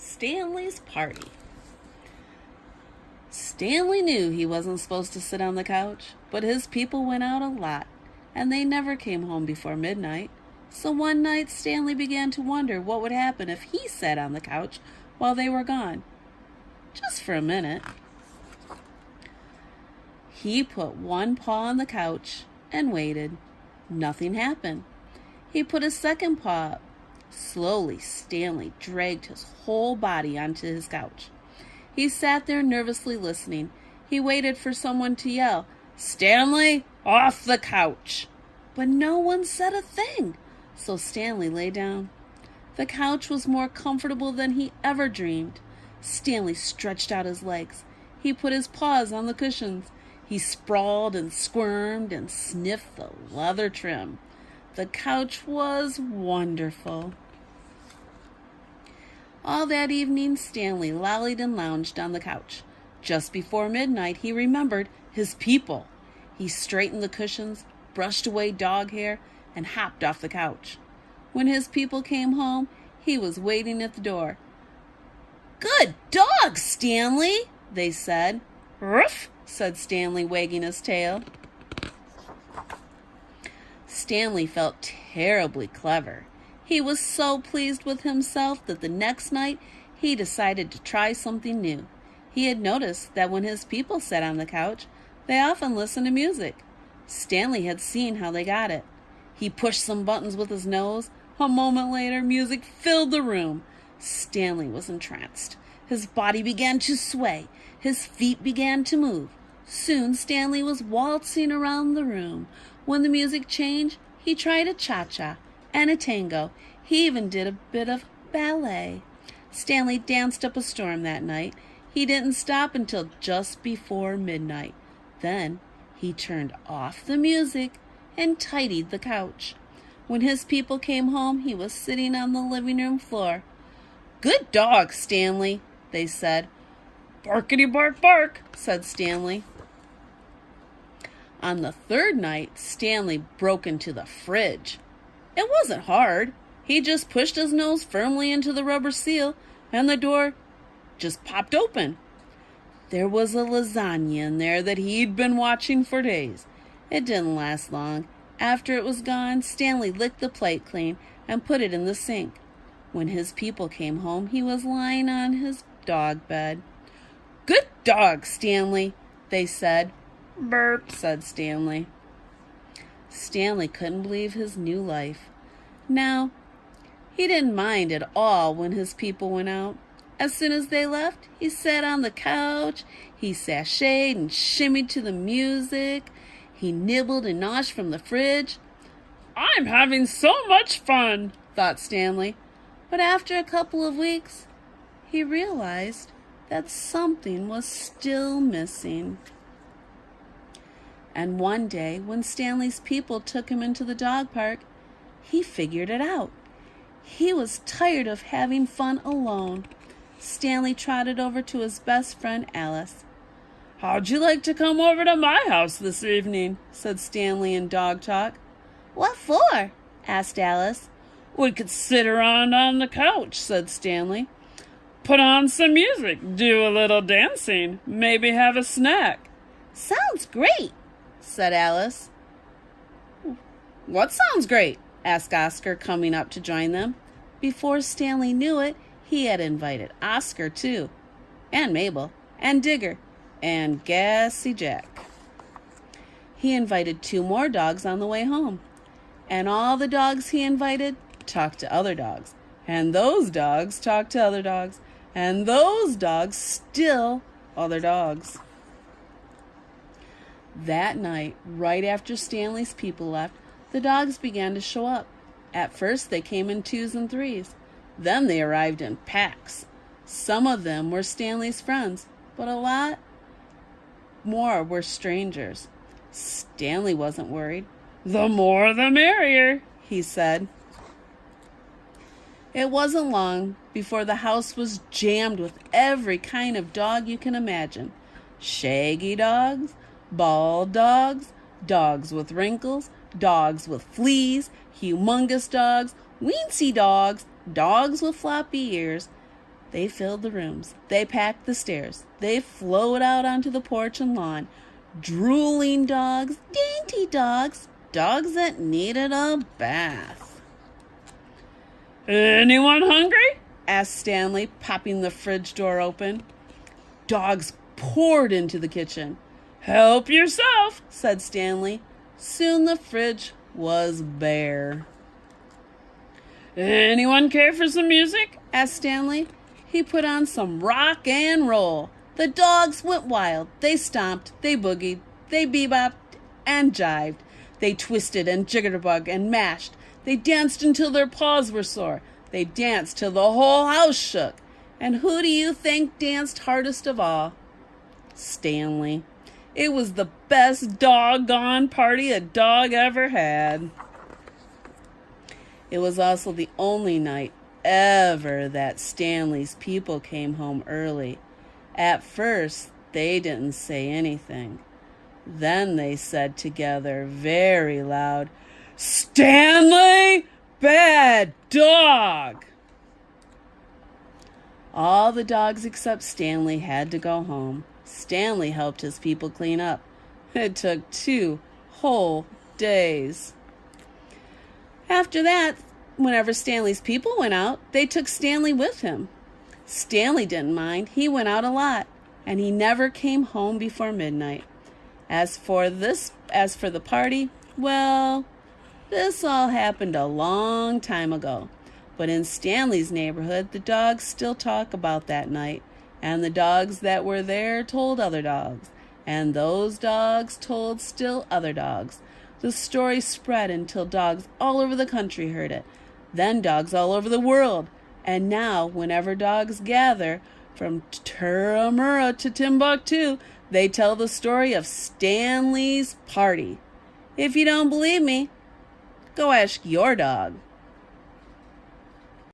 Stanley's party. Stanley knew he wasn't supposed to sit on the couch, but his people went out a lot, and they never came home before midnight. So one night Stanley began to wonder what would happen if he sat on the couch while they were gone. Just for a minute. He put one paw on the couch and waited. Nothing happened. He put a second paw up. Slowly, Stanley dragged his whole body onto his couch. He sat there nervously listening. He waited for someone to yell, "Stanley, off the couch!" But no one said a thing, so Stanley lay down. The couch was more comfortable than he ever dreamed. Stanley stretched out his legs. He put his paws on the cushions. He sprawled and squirmed and sniffed the leather trim. The couch was wonderful. All that evening, Stanley lollied and lounged on the couch. Just before midnight, he remembered his people. He straightened the cushions, brushed away dog hair, and hopped off the couch. When his people came home, he was waiting at the door. "Good dog, Stanley," they said. "Ruff," said Stanley, wagging his tail. Stanley felt terribly clever. He was so pleased with himself that the next night he decided to try something new. He had noticed that when his people sat on the couch, they often listened to music. Stanley had seen how they got it. He pushed some buttons with his nose. A moment later, music filled the room. Stanley was entranced. His body began to sway. His feet began to move. Soon Stanley was waltzing around the room. When the music changed, he tried a cha-cha and a tango. He even did a bit of ballet. Stanley danced up a storm that night. He didn't stop until just before midnight. Then he turned off the music and tidied the couch. When his people came home, he was sitting on the living room floor. "Good dog, Stanley," they said. "Barkity bark bark," said Stanley. On the third night, Stanley broke into the fridge. It wasn't hard. He just pushed his nose firmly into the rubber seal, and the door just popped open. There was a lasagna in there that he'd been watching for days. It didn't last long. After it was gone, Stanley licked the plate clean and put it in the sink. When his people came home, he was lying on his dog bed. "Good dog, Stanley," they said. "Burp," said Stanley. Stanley couldn't believe his new life. Now, he didn't mind at all when his people went out. As soon as they left, he sat on the couch. He sashayed and shimmied to the music. He nibbled and noshed from the fridge. "I'm having so much fun," thought Stanley. But after a couple of weeks, he realized that something was still missing. And one day, when Stanley's people took him into the dog park, he figured it out. He was tired of having fun alone. Stanley trotted over to his best friend, Alice. "How'd you like to come over to my house this evening?" said Stanley in dog talk. "What for?" asked Alice. "We could sit around on the couch," said Stanley. "Put on some music, do a little dancing, maybe have a snack." "Sounds great," said Alice. "What sounds great?" asked Oscar, coming up to join them. Before Stanley knew it, he had invited Oscar too, and Mabel, and Digger, and Gassy Jack. He invited 2 more dogs on the way home, and all the dogs he invited talked to other dogs, and those dogs talked to other dogs, and those dogs still other dogs. That night, right after Stanley's people left, the dogs began to show up. At first, they came in 2s and 3s. Then they arrived in packs. Some of them were Stanley's friends, but a lot more were strangers. Stanley wasn't worried. "The more the merrier," he said. It wasn't long before the house was jammed with every kind of dog you can imagine. Shaggy dogs, bald dogs, dogs with wrinkles, dogs with fleas, humongous dogs, weensy dogs, dogs with floppy ears. They filled the rooms. They packed the stairs. They flowed out onto the porch and lawn. Drooling dogs, dainty dogs, dogs that needed a bath. "Anyone hungry?" asked Stanley, popping the fridge door open. Dogs poured into the kitchen. "Help yourself," said Stanley. Soon the fridge was bare. "Anyone care for some music?" asked Stanley. He put on some rock and roll. The dogs went wild. They stomped, they boogied, they bebopped and jived. They twisted and jiggered and mashed. They danced until their paws were sore. They danced till the whole house shook. And who do you think danced hardest of all? Stanley. It was the best doggone party a dog ever had. It was also the only night ever that Stanley's people came home early. At first, they didn't say anything. Then they said together very loud, "Stanley, bad dog!" All the dogs except Stanley had to go home. Stanley helped his people clean up. It took 2 whole days. After that, whenever Stanley's people went out, they took Stanley with him. Stanley didn't mind. He went out a lot, and he never came home before midnight. As for the party, well, this all happened a long time ago. But in Stanley's neighborhood, the dogs still talk about that night, and the dogs that were there told other dogs, and those dogs told still other dogs. The story spread until dogs all over the country heard it, then dogs all over the world, and now whenever dogs gather, from Turramurra to Timbuktu, they tell the story of Stanley's party. If you don't believe me, go ask your dog.